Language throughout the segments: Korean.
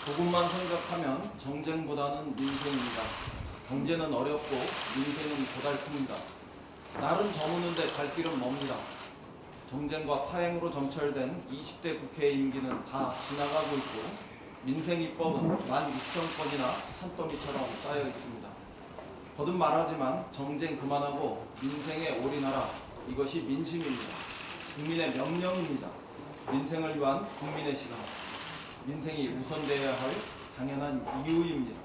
조금만 생각하면 정쟁보다는 민생입니다. 경제는 어렵고 민생은 고달픕니다. 날은 저무는데 갈 길은 멉니다. 정쟁과 파행으로 점철된 20대 국회의 임기는 다 지나가고 있고 민생 입법은 12,000건이나 산더미처럼 쌓여 있습니다. 거듭 말하지만 정쟁 그만하고 민생에 올인하라. 이것이 민심입니다. 국민의 명령입니다. 민생을 위한 국민의 시간. 민생이 우선되어야 할 당연한 이유입니다.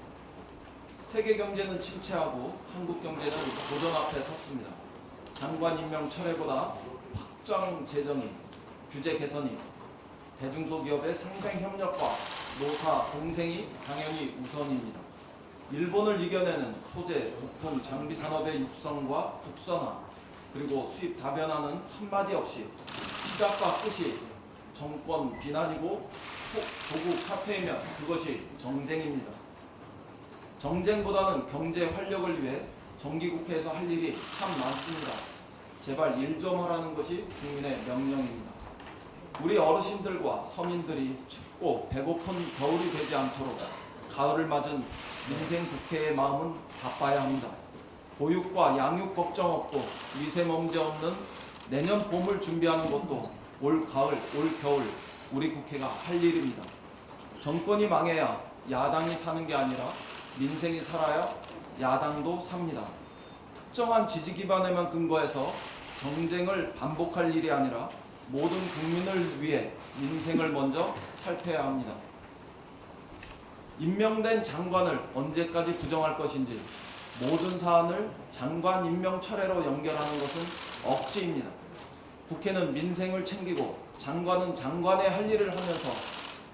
세계 경제는 침체하고 한국 경제는 도전 앞에 섰습니다. 장관 임명 철회보다 확장 재정이, 규제 개선이, 대중소기업의 상생 협력과 노사 공생이 당연히 우선입니다. 일본을 이겨내는 소재, 부품, 장비 산업의 육성과 국산화, 그리고 수입 다변화는 한마디 없이 시작과 끝이 정권 비난이고 조국 사퇴이면 그것이 정쟁입니다. 정쟁보다는 경제 활력을 위해 정기국회에서 할 일이 참 많습니다. 제발 일 좀 하라는 것이 국민의 명령입니다. 우리 어르신들과 서민들이 춥고 배고픈 겨울이 되지 않도록 가을을 맞은 민생 국회의 마음은 바빠야 합니다. 보육과 양육 걱정 없고 미세먼지 없는 내년 봄을 준비하는 것도 올 가을, 올 겨울 우리 국회가 할 일입니다. 정권이 망해야 야당이 사는 게 아니라 민생이 살아야 야당도 삽니다. 특정한 지지 기반에만 근거해서 정쟁을 반복할 일이 아니라 모든 국민을 위해 민생을 먼저 살펴야 합니다. 임명된 장관을 언제까지 부정할 것인지 모든 사안을 장관 임명 철회로 연결하는 것은 억지입니다. 국회는 민생을 챙기고 장관은 장관의 할 일을 하면서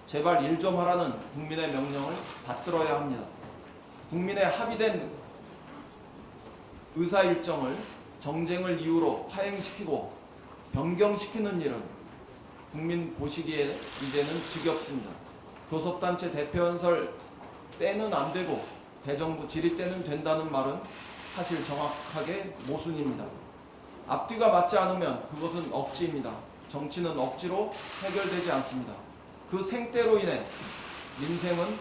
제발 일 좀 하라는 국민의 명령을 받들어야 합니다. 국민의 합의된 의사 일정을 정쟁을 이유로 파행시키고 변경시키는 일은 국민 보시기에 이제는 지겹습니다. 교섭단체 대표연설 때는 안 되고 대정부 질의 때는 된다는 말은 사실 정확하게 모순입니다. 앞뒤가 맞지 않으면 그것은 억지입니다. 정치는 억지로 해결되지 않습니다. 그 생때로 인해 민생은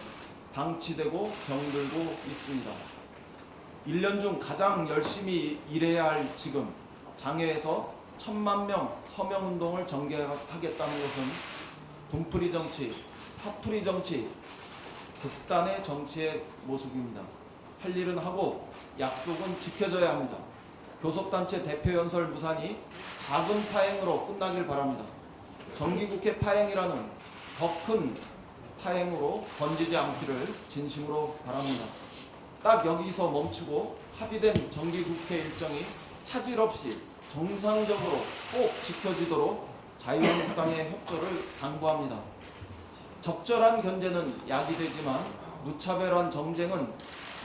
방치되고 병들고 있습니다. 1년 중 가장 열심히 일해야 할 지금 장애에서 1,000만 명 서명운동을 전개하겠다는 것은 분풀이 정치, 파풀이 정치, 극단의 정치의 모습입니다. 할 일은 하고 약속은 지켜져야 합니다. 교섭단체 대표연설 무산이 작은 파행으로 끝나길 바랍니다. 정기국회 파행이라는 더 큰 파행으로 번지지 않기를 진심으로 바랍니다. 딱 여기서 멈추고 합의된 정기국회 일정이 차질 없이 정상적으로 꼭 지켜지도록 자유한국당의 협조를 당부합니다. 적절한 견제는 약이 되지만 무차별한 정쟁은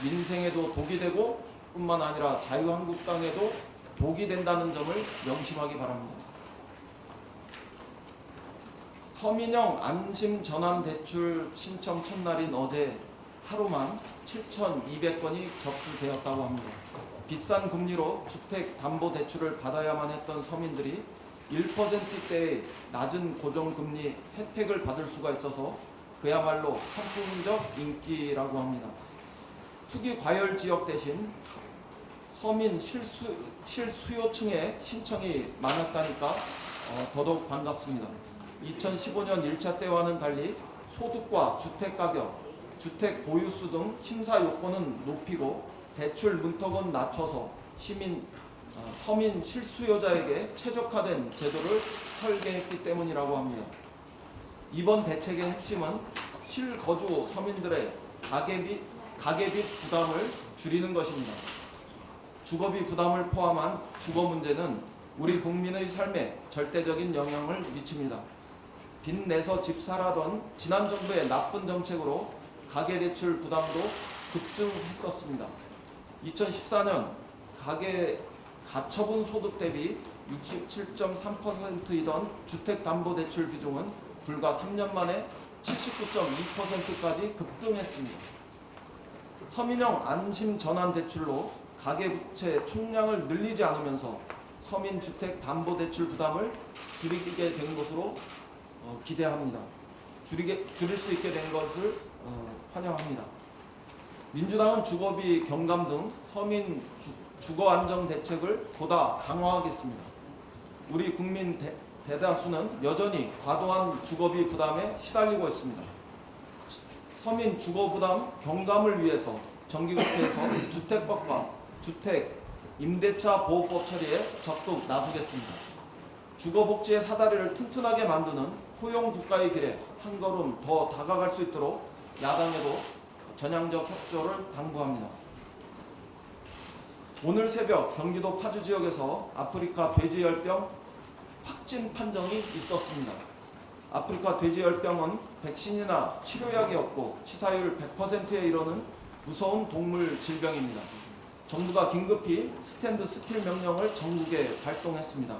민생에도 독이 되고 뿐만 아니라 자유한국당에도 독이 된다는 점을 명심하기 바랍니다. 서민형 안심전환대출 신청 첫날인 어제 하루만 7,200건이 접수되었다고 합니다. 비싼 금리로 주택담보대출을 받아야만 했던 서민들이 1%대의 낮은 고정금리 혜택을 받을 수가 있어서 그야말로 선풍적 인기라고 합니다. 투기 과열 지역 대신 서민 실수요층의 신청이 많았다니까 더더욱 반갑습니다. 2015년 1차 때와는 달리 소득과 주택가격, 주택 보유수 등 심사 요건은 높이고 대출 문턱은 낮춰서 서민 실수요자에게 최적화된 제도를 설계했기 때문이라고 합니다. 이번 대책의 핵심은 실거주 서민들의 가계빚 부담을 줄이는 것입니다. 주거비 부담을 포함한 주거 문제는 우리 국민의 삶에 절대적인 영향을 미칩니다. 빚 내서 집 사라던 지난 정부의 나쁜 정책으로 가계대출 부담도 급증했었습니다. 2014년 가처분 소득 대비 67.3%이던 주택담보대출 비중은 불과 3년 만에 79.2%까지 급등했습니다. 서민형 안심전환대출로 가계부채 총량을 늘리지 않으면서 서민주택담보대출 부담을 줄이게 된 것으로 기대합니다. 줄일 수 있게 된 것을 환영합니다. 민주당은 주거비 경감 등 서민 주거 안정 대책을 보다 강화하겠습니다. 우리 국민 대다수는 여전히 과도한 주거비 부담에 시달리고 있습니다. 서민 주거 부담 경감을 위해서 정기국회에서 주택법과 주택 임대차 보호법 처리에 적극 나서겠습니다. 주거복지의 사다리를 튼튼하게 만드는 포용 국가의 길에 한 걸음 더 다가갈 수 있도록 야당에도 전향적 협조를 당부합니다. 오늘 새벽 경기도 파주 지역에서 아프리카 돼지열병 확진 판정이 있었습니다. 아프리카 돼지열병은 백신이나 치료약이 없고 치사율 100%에 이르는 무서운 동물 질병입니다. 정부가 긴급히 스탠드 스틸 명령을 전국에 발동했습니다.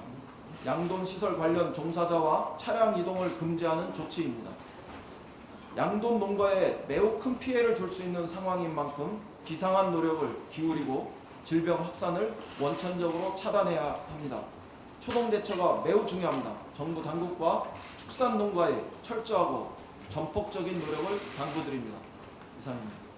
양돈 시설 관련 종사자와 차량 이동을 금지하는 조치입니다. 양돈 농가에 매우 큰 피해를 줄 수 있는 상황인 만큼 비상한 노력을 기울이고 질병 확산을 원천적으로 차단해야 합니다. 초동 대처가 매우 중요합니다. 정부 당국과 축산 농가의 철저하고 전폭적인 노력을 당부드립니다. 이상입니다.